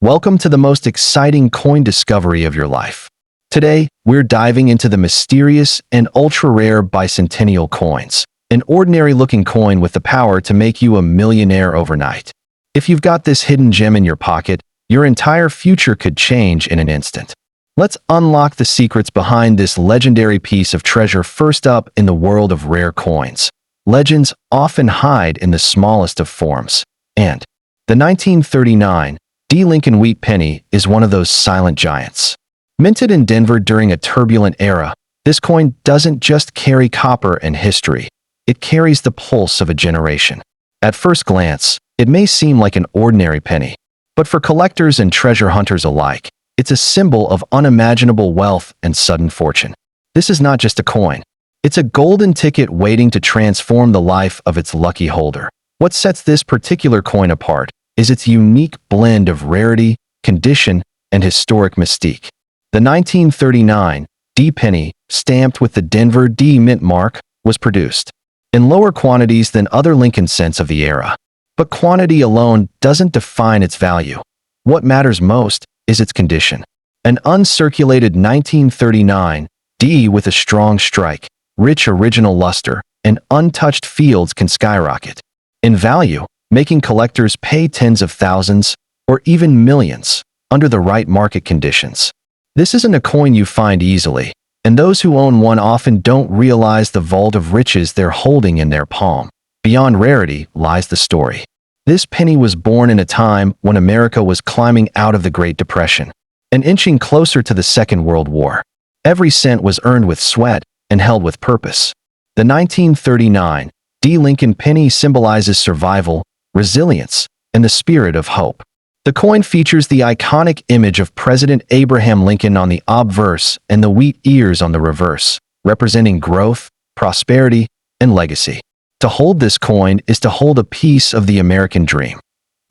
Welcome to the most exciting coin discovery of your life. Today, we're diving into the mysterious and ultra-rare bicentennial coins, an ordinary-looking coin with the power to make you a millionaire overnight. If you've got this hidden gem in your pocket, your entire future could change in an instant. Let's unlock the secrets behind this legendary piece of treasure. First up, in the world of rare coins, legends often hide in the smallest of forms, and the 1939 D. Lincoln Wheat Penny is one of those silent giants. Minted in Denver during a turbulent era, this coin doesn't just carry copper and history, it carries the pulse of a generation. At first glance, it may seem like an ordinary penny, but for collectors and treasure hunters alike, it's a symbol of unimaginable wealth and sudden fortune. This is not just a coin. It's a golden ticket waiting to transform the life of its lucky holder. What sets this particular coin apart is its unique blend of rarity, condition, and historic mystique. The 1939 D penny, stamped with the Denver D mint mark, was produced in lower quantities than other Lincoln cents of the era. But quantity alone doesn't define its value. What matters most is its condition. An uncirculated 1939 D with a strong strike, rich original luster, and untouched fields can skyrocket in value, making collectors pay tens of thousands or even millions under the right market conditions. This isn't a coin you find easily, and those who own one often don't realize the vault of riches they're holding in their palm. Beyond rarity lies the story. This penny was born in a time when America was climbing out of the Great Depression and inching closer to the Second World War. Every cent was earned with sweat and held with purpose. The 1939 D. Lincoln penny symbolizes survival, resilience, and the spirit of hope. The coin features the iconic image of President Abraham Lincoln on the obverse and the wheat ears on the reverse, representing growth, prosperity, and legacy. To hold this coin is to hold a piece of the American dream.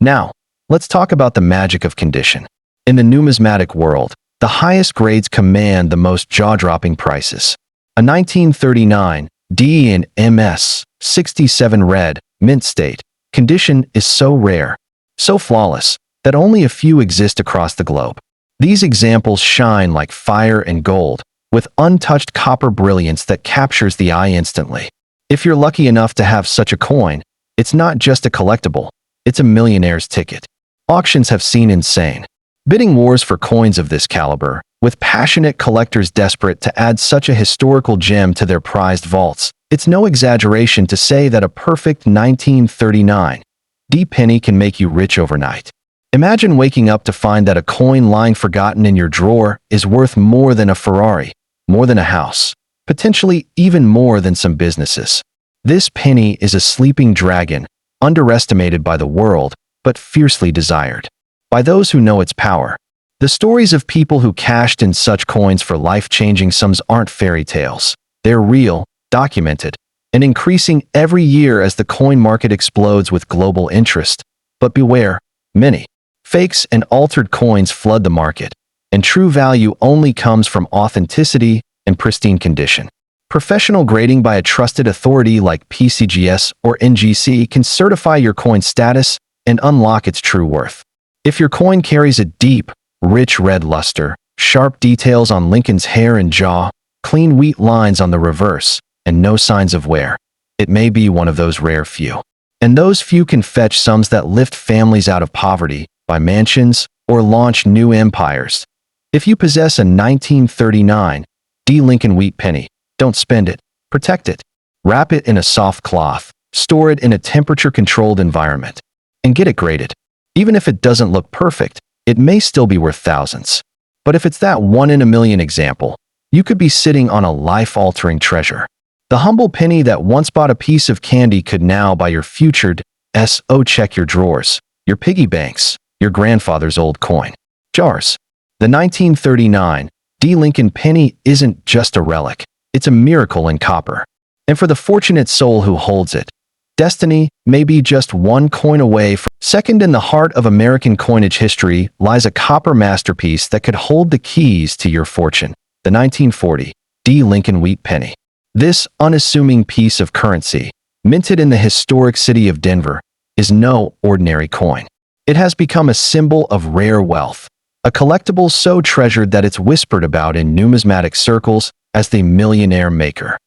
Now, let's talk about the magic of condition. In the numismatic world, the highest grades command the most jaw-dropping prices. A 1939 D in MS 67 red, mint state, condition is so rare, so flawless, that only a few exist across the globe. These examples shine like fire and gold, with untouched copper brilliance that captures the eye instantly. If you're lucky enough to have such a coin, it's not just a collectible, it's a millionaire's ticket. Auctions have seen insane bidding wars for coins of this caliber, with passionate collectors desperate to add such a historical gem to their prized vaults. It's no exaggeration to say that a perfect 1939 D penny can make you rich overnight. Imagine waking up to find that a coin lying forgotten in your drawer is worth more than a Ferrari, more than a house, potentially even more than some businesses. This penny is a sleeping dragon, underestimated by the world, but fiercely desired by those who know its power. The stories of people who cashed in such coins for life-changing sums aren't fairy tales. They're real, documented, and increasing every year as the coin market explodes with global interest. But beware, many fakes and altered coins flood the market, and true value only comes from authenticity and pristine condition. Professional grading by a trusted authority like PCGS or NGC can certify your coin's status and unlock its true worth. If your coin carries a deep, rich red luster, sharp details on Lincoln's hair and jaw, clean wheat lines on the reverse, and no signs of wear, it may be one of those rare few. And those few can fetch sums that lift families out of poverty, buy mansions, or launch new empires. If you possess a 1939 D. Lincoln Wheat Penny, don't spend it, protect it. Wrap it in a soft cloth, store it in a temperature-controlled environment, and get it graded. Even if it doesn't look perfect, it may still be worth thousands. But if it's that one-in-a-million example, you could be sitting on a life-altering treasure. The humble penny that once bought a piece of candy could now buy your futured S.O. Check your drawers, your piggy banks, your grandfather's old coin jars. The 1939 D. Lincoln penny isn't just a relic, it's a miracle in copper. And for the fortunate soul who holds it, destiny may be just one coin away from. Second in the heart of American coinage history lies a copper masterpiece that could hold the keys to your fortune, the 1940 D. Lincoln Wheat Penny. This unassuming piece of currency, minted in the historic city of Denver, is no ordinary coin. It has become a symbol of rare wealth, a collectible so treasured that it's whispered about in numismatic circles as the millionaire maker.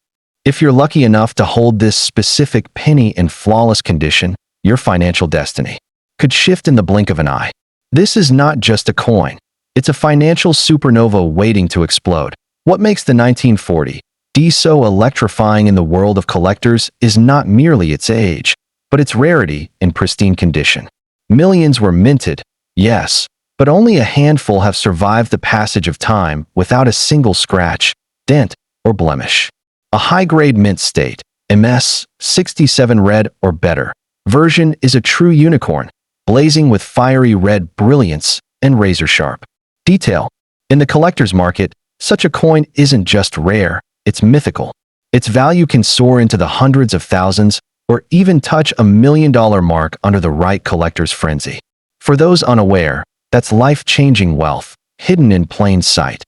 If you're lucky enough to hold this specific penny in flawless condition, your financial destiny could shift in the blink of an eye. This is not just a coin. It's a financial supernova waiting to explode. What makes the 1940 D so electrifying in the world of collectors is not merely its age, but its rarity in pristine condition. Millions were minted, yes, but only a handful have survived the passage of time without a single scratch, dent, or blemish. A high-grade mint state, MS 67 red or better, version is a true unicorn, blazing with fiery red brilliance and razor-sharp detail. In the collector's market, such a coin isn't just rare, it's mythical. Its value can soar into the hundreds of thousands or even touch $1 million mark under the right collector's frenzy. For those unaware, that's life-changing wealth, hidden in plain sight.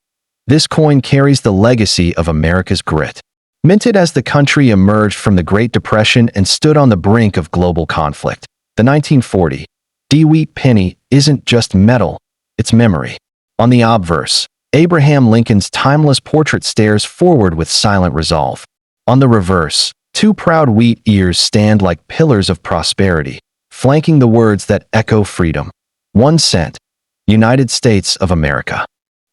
This coin carries the legacy of America's grit. Minted as the country emerged from the Great Depression and stood on the brink of global conflict, the 1940 D-Wheat penny isn't just metal, it's memory. On the obverse, Abraham Lincoln's timeless portrait stares forward with silent resolve. On the reverse, two proud wheat ears stand like pillars of prosperity, flanking the words that echo freedom. 1 cent, United States of America.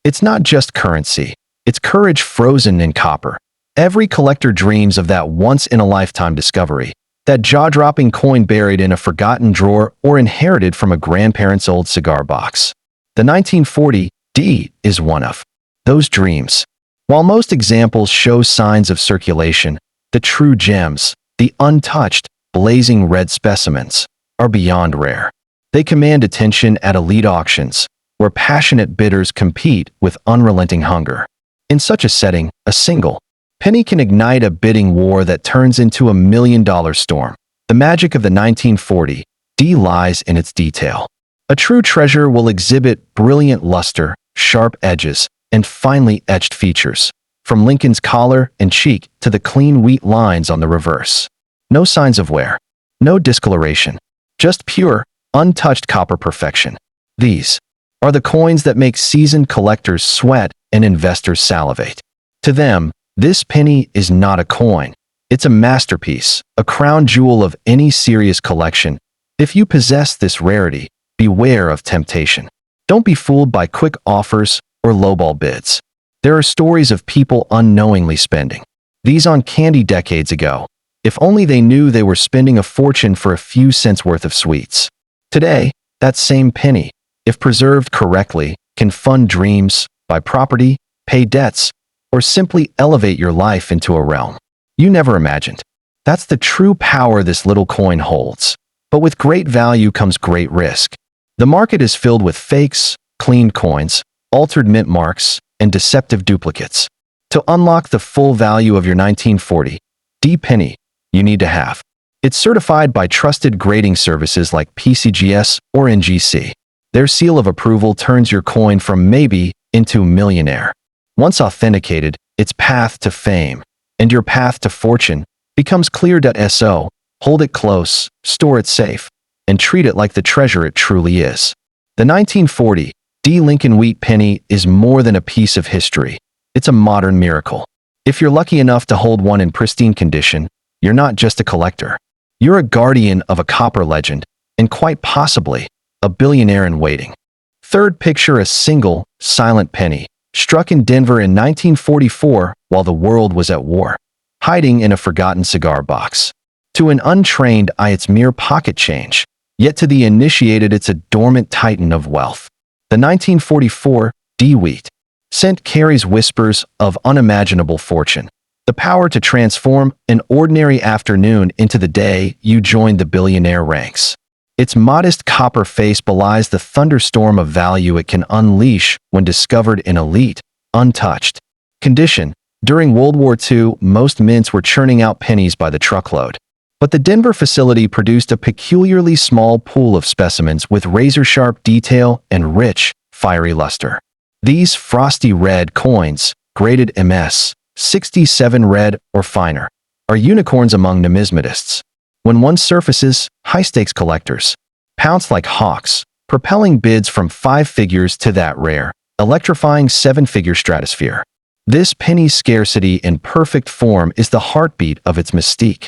It's not just currency, it's courage frozen in copper. Every collector dreams of that once-in-a-lifetime discovery, that jaw-dropping coin buried in a forgotten drawer or inherited from a grandparent's old cigar box. The 1940 D is one of those dreams. While most examples show signs of circulation, the true gems, the untouched, blazing red specimens, are beyond rare. They command attention at elite auctions, where passionate bidders compete with unrelenting hunger. In such a setting, a single penny can ignite a bidding war that turns into $1 million storm. The magic of the 1940 D lies in its detail. A true treasure will exhibit brilliant luster, sharp edges, and finely etched features, from Lincoln's collar and cheek to the clean wheat lines on the reverse. No signs of wear, no discoloration, just pure, untouched copper perfection. These are the coins that make seasoned collectors sweat and investors salivate. To them, this penny is not a coin. It's a masterpiece, a crown jewel of any serious collection. If you possess this rarity, beware of temptation. Don't be fooled by quick offers or lowball bids. There are stories of people unknowingly spending these on candy decades ago, if only they knew they were spending a fortune for a few cents worth of sweets. Today, that same penny, if preserved correctly, can fund dreams, buy property, pay debts, or simply elevate your life into a realm you never imagined. That's the true power this little coin holds. But with great value comes great risk. The market is filled with fakes, cleaned coins, altered mint marks, and deceptive duplicates. To unlock the full value of your 1940 D penny, you need to have it certified by trusted grading services like PCGS or NGC. Their seal of approval turns your coin from maybe into millionaire. Once authenticated, its path to fame and your path to fortune becomes clear. So, hold it close, store it safe, and treat it like the treasure it truly is. The 1940 D Lincoln Wheat penny is more than a piece of history. It's a modern miracle. If you're lucky enough to hold one in pristine condition, you're not just a collector. You're a guardian of a copper legend, and quite possibly, a billionaire in waiting. Third, picture a single, silent penny, struck in Denver in 1944 while the world was at war, hiding in a forgotten cigar box. To an untrained eye, it's mere pocket change, yet to the initiated, it's a dormant titan of wealth. The 1944 D Wheat scent carries whispers of unimaginable fortune, the power to transform an ordinary afternoon into the day you joined the billionaire ranks. Its modest copper face belies the thunderstorm of value it can unleash when discovered in elite, untouched condition. During World War II, most mints were churning out pennies by the truckload. But the Denver facility produced a peculiarly small pool of specimens with razor-sharp detail and rich, fiery luster. These frosty red coins, graded MS 67 red or finer, are unicorns among numismatists. When one surfaces, high-stakes collectors pounce like hawks, propelling bids from 5 figures to that rare, electrifying 7-figure stratosphere. This penny's scarcity in perfect form is the heartbeat of its mystique.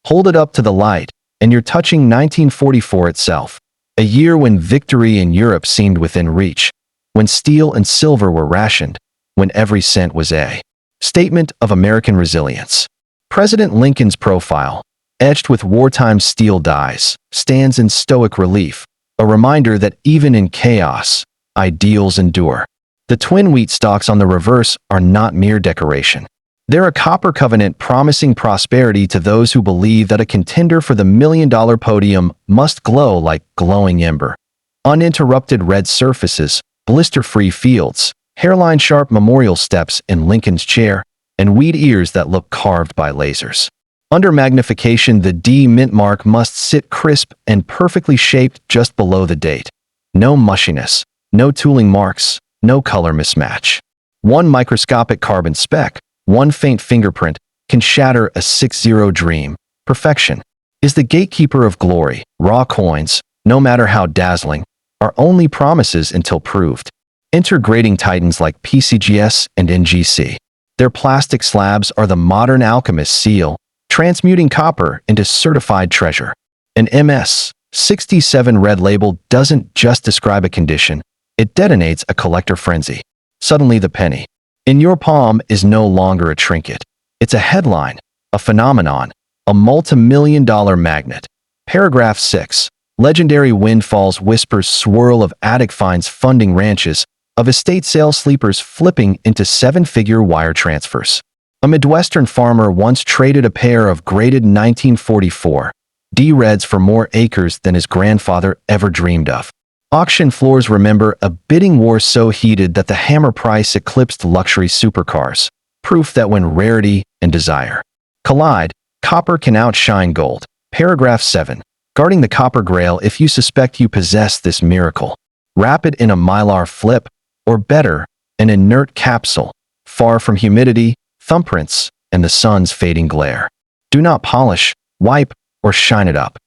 Hold it up to the light, and you're touching 1944 itself, a year when victory in Europe seemed within reach, when steel and silver were rationed, when every cent was a statement of American resilience. President Lincoln's profile, etched with wartime steel dies, stands in stoic relief, a reminder that even in chaos, ideals endure. The twin wheat stalks on the reverse are not mere decoration. They're a copper covenant promising prosperity to those who believe that a contender for the million-dollar podium must glow like glowing ember. Uninterrupted red surfaces, blister-free fields, hairline-sharp memorial steps in Lincoln's chair, and wheat ears that look carved by lasers. Under magnification, the D mint mark must sit crisp and perfectly shaped just below the date. No mushiness, no tooling marks, no color mismatch. One microscopic carbon speck, one faint fingerprint, can shatter a 6-0 dream. Perfection is the gatekeeper of glory. Raw coins, no matter how dazzling, are only promises until proved. Enter grading titans like PCGS and NGC. Their plastic slabs are the modern alchemist's seal, transmuting copper into certified treasure. An MS-67 red label doesn't just describe a condition, it detonates a collector frenzy. Suddenly the penny in your palm is no longer a trinket. It's a headline, a phenomenon, a multi-million-dollar magnet. Paragraph 6. Legendary windfalls whispers swirl of attic finds funding ranches, of estate sale sleepers flipping into 7-figure wire transfers. A Midwestern farmer once traded a pair of graded 1944 D-Reds for more acres than his grandfather ever dreamed of. Auction floors remember a bidding war so heated that the hammer price eclipsed luxury supercars, proof that when rarity and desire collide, copper can outshine gold. Paragraph 7. Guarding the copper grail. If you suspect you possess this miracle, wrap it in a mylar flip, or better, an inert capsule, far from humidity, thumbprints, and the sun's fading glare. Do not polish, wipe, or shine it up.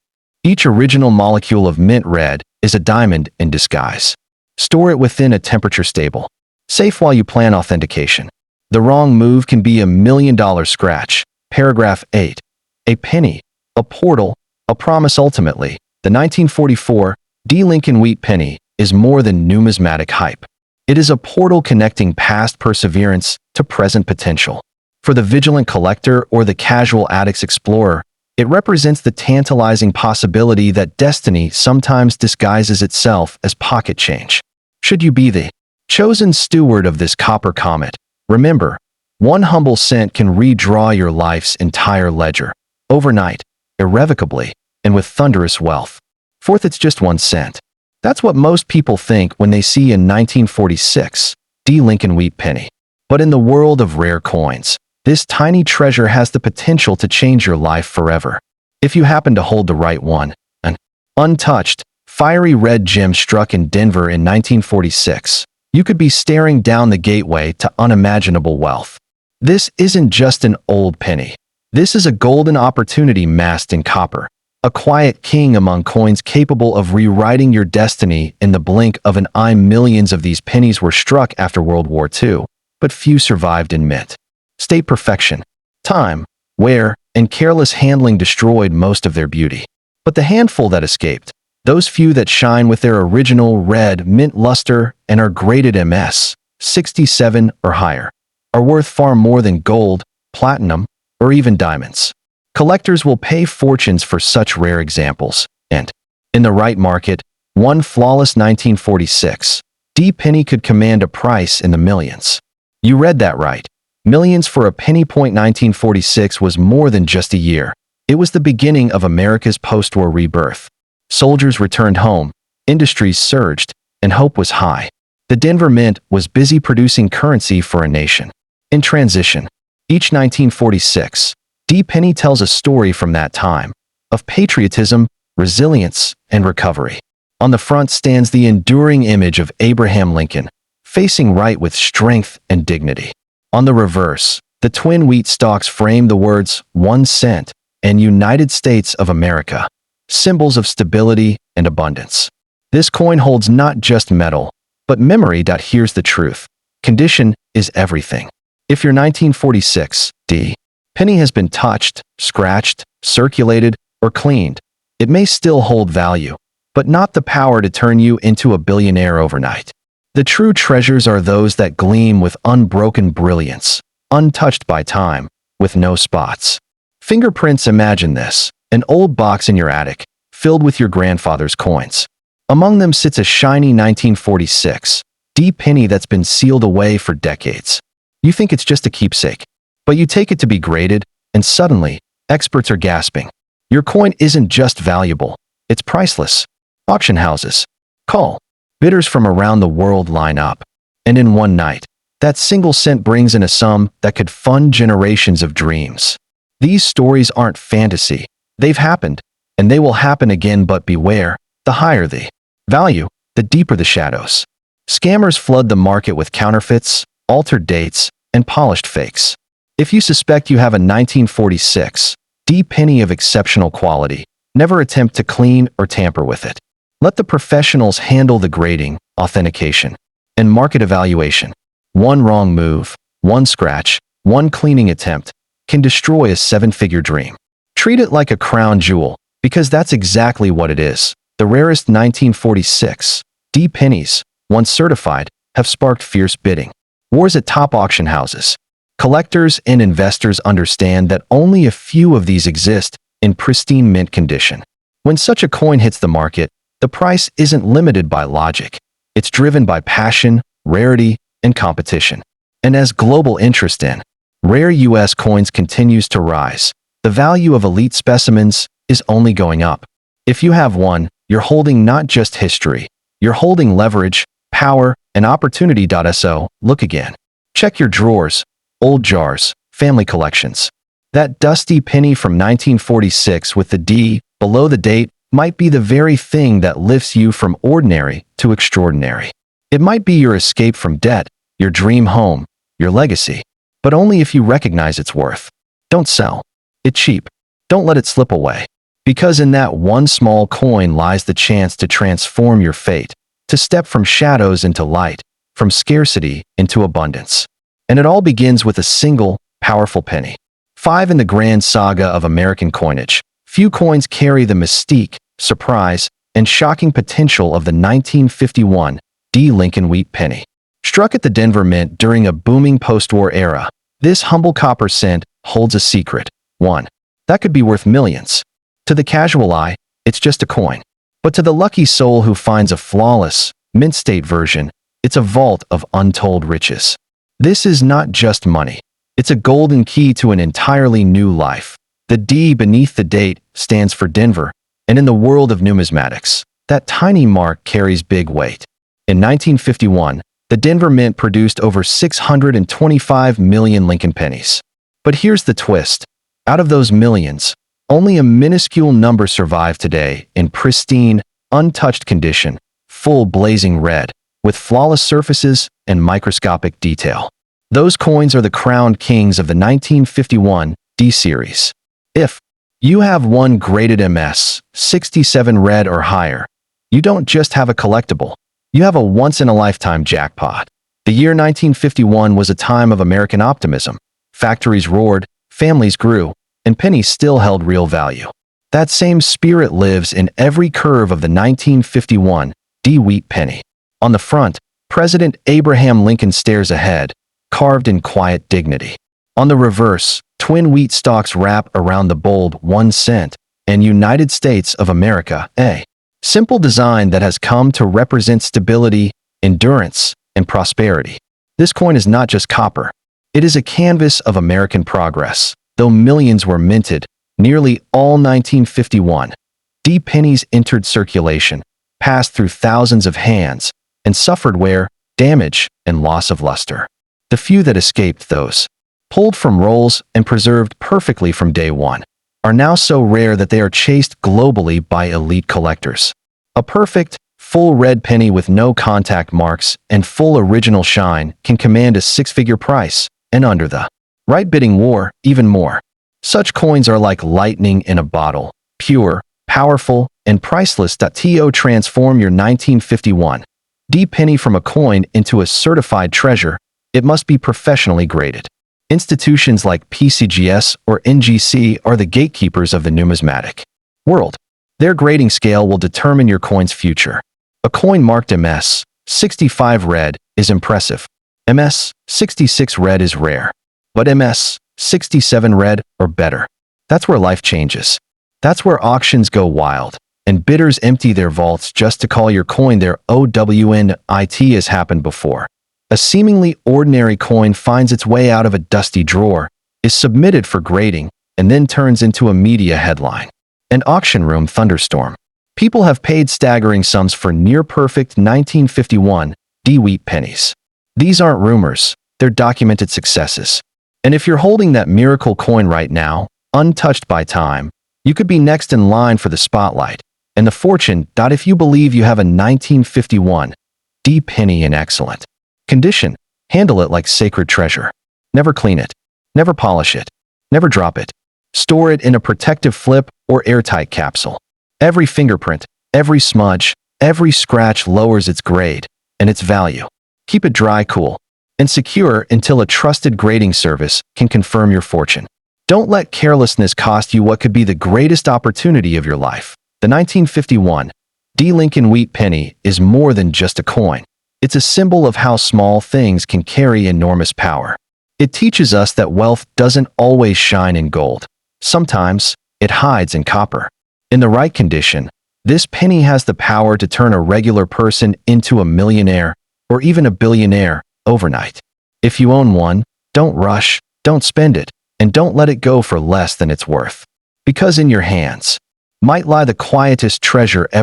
Each original molecule of mint red is a diamond in disguise. Store it within a temperature-stable safe while you plan authentication. The wrong move can be $1 million scratch. Paragraph 8. A penny, a portal, a promise. Ultimately, the 1944 D. Lincoln Wheat Penny is more than numismatic hype. It is a portal connecting past perseverance to present potential. For the vigilant collector or the casual addict's explorer, it represents the tantalizing possibility that destiny sometimes disguises itself as pocket change. Should you be the chosen steward of this copper comet, remember, one humble cent can redraw your life's entire ledger, overnight, irrevocably, and with thunderous wealth. Fourth, it's just 1 cent. That's what most people think when they see a 1946 D. Lincoln Wheat Penny. But in the world of rare coins, this tiny treasure has the potential to change your life forever. If you happen to hold the right one, an untouched, fiery red gem struck in Denver in 1946, you could be staring down the gateway to unimaginable wealth. This isn't just an old penny. This is a golden opportunity masked in copper, a quiet king among coins capable of rewriting your destiny in the blink of an eye. Millions of these pennies were struck after World War II, but few survived in mint state. Perfection, time, wear, and careless handling destroyed most of their beauty. But the handful that escaped, those few that shine with their original red mint luster and are graded MS-67 or higher, are worth far more than gold, platinum, or even diamonds. Collectors will pay fortunes for such rare examples, and, in the right market, one flawless 1946 D penny could command a price in the millions. You read that right. Millions for a penny. 1946 was more than just a year. It was the beginning of America's post-war rebirth. Soldiers returned home, industries surged, and hope was high. The Denver Mint was busy producing currency for a nation in transition. Each 1946 D penny tells a story from that time, of patriotism, resilience, and recovery. On the front stands the enduring image of Abraham Lincoln, facing right with strength and dignity. On the reverse, the twin wheat stalks frame the words 1 cent and United States of America, symbols of stability and abundance. This coin holds not just metal, but memory. Here's the truth. Condition is everything. If your 1946 D penny has been touched, scratched, circulated, or cleaned, it may still hold value, but not the power to turn you into a billionaire overnight. The true treasures are those that gleam with unbroken brilliance, untouched by time, with no spots. Fingerprints. Imagine this: an old box in your attic, filled with your grandfather's coins. Among them sits a shiny 1946 D penny that's been sealed away for decades. You think it's just a keepsake, but you take it to be graded, and suddenly, experts are gasping. Your coin isn't just valuable, it's priceless. Auction houses call. Bidders from around the world line up. And in one night, that single cent brings in a sum that could fund generations of dreams. These stories aren't fantasy. They've happened, and they will happen again. But beware, the higher the value, the deeper the shadows. Scammers flood the market with counterfeits, altered dates, and polished fakes. If you suspect you have a 1946 D penny of exceptional quality, never attempt to clean or tamper with it. Let the professionals handle the grading, authentication, and market evaluation. One wrong move, one scratch, one cleaning attempt can destroy a seven-figure dream. Treat it like a crown jewel, because that's exactly what it is. The rarest 1946 D pennies, once certified, have sparked fierce bidding wars at top auction houses. Collectors and investors understand that only a few of these exist in pristine mint condition. When such a coin hits the market, the price isn't limited by logic. It's driven by passion, rarity, and competition. And as global interest in rare U.S. coins continues to rise, the value of elite specimens is only going up. If you have one, you're holding not just history, you're holding leverage, power, and opportunity. So, look again. Check your drawers, old jars, family collections. That dusty penny from 1946 with the D below the date might be the very thing that lifts you from ordinary to extraordinary. It might be your escape from debt, your dream home, your legacy, but only if you recognize its worth. Don't sell it cheap. Don't let it slip away. Because in that one small coin lies the chance to transform your fate, to step from shadows into light, from scarcity into abundance. And it all begins with a single, powerful penny. 5 in the grand saga of American coinage. Few coins carry the mystique, surprise, and shocking potential of the 1951 D. Lincoln Wheat penny. Struck at the Denver Mint during a booming post-war era, this humble copper cent holds a secret. 1. That could be worth millions. To the casual eye, it's just a coin. But to the lucky soul who finds a flawless, mint-state version, it's a vault of untold riches. This is not just money. It's a golden key to an entirely new life. The D beneath the date stands for Denver, and in the world of numismatics, that tiny mark carries big weight. In 1951, the Denver Mint produced over 625 million Lincoln pennies. But here's the twist. Out of those millions, only a minuscule number survive today in pristine, untouched condition, full blazing red, with flawless surfaces and microscopic detail. Those coins are the crowned kings of the 1951 D series. If you have one graded MS 67 red or higher, you don't just have a collectible, you have a once-in-a-lifetime jackpot. The year 1951 was a time of American optimism. Factories roared, families grew, and pennies still held real value. That same spirit lives in every curve of the 1951 D Wheat penny. On the front, President Abraham Lincoln stares ahead, carved in quiet dignity. On the reverse, twin wheat stalks wrap around the bold 1 cent and United States of America, a simple design that has come to represent stability, endurance, and prosperity. This coin is not just copper. It is a canvas of American progress. Though millions were minted, nearly all 1951 D pennies entered circulation, passed through thousands of hands, and suffered wear, damage, and loss of luster. The few that escaped, those pulled from rolls and preserved perfectly from day one, are now so rare that they are chased globally by elite collectors. A perfect, full red penny with no contact marks and full original shine can command a 6-figure price, and under the right bidding war, even more. Such coins are like lightning in a bottle, pure, powerful, and priceless. To transform your 1951 D penny from a coin into a certified treasure, it must be professionally graded. Institutions like PCGS or NGC are the gatekeepers of the numismatic world. Their grading scale will determine your coin's future. A coin marked MS 65 red is impressive. MS 66 red is rare. But MS 67 red or better. That's where life changes. That's where auctions go wild, and bidders empty their vaults just to call your coin their OWN. It has happened before. A seemingly ordinary coin finds its way out of a dusty drawer, is submitted for grading, and then turns into a media headline. An auction room thunderstorm. People have paid staggering sums for near-perfect 1951 D wheat pennies. These aren't rumors, they're documented successes. And if you're holding that miracle coin right now, untouched by time, you could be next in line for the spotlight and the fortune. If you believe you have a 1951 D penny in excellent condition, handle it like sacred treasure. Never clean it. Never polish it. Never drop it. Store it in a protective flip or airtight capsule. Every fingerprint, every smudge, every scratch lowers its grade and its value. Keep it dry, cool, and secure until a trusted grading service can confirm your fortune. Don't let carelessness cost you what could be the greatest opportunity of your life. The 1951 D Lincoln Wheat Penny is more than just a coin. It's a symbol of how small things can carry enormous power. It teaches us that wealth doesn't always shine in gold. Sometimes, it hides in copper. In the right condition, this penny has the power to turn a regular person into a millionaire or even a billionaire overnight. If you own one, don't rush, don't spend it, and don't let it go for less than it's worth. Because in your hands might lie the quietest treasure ever.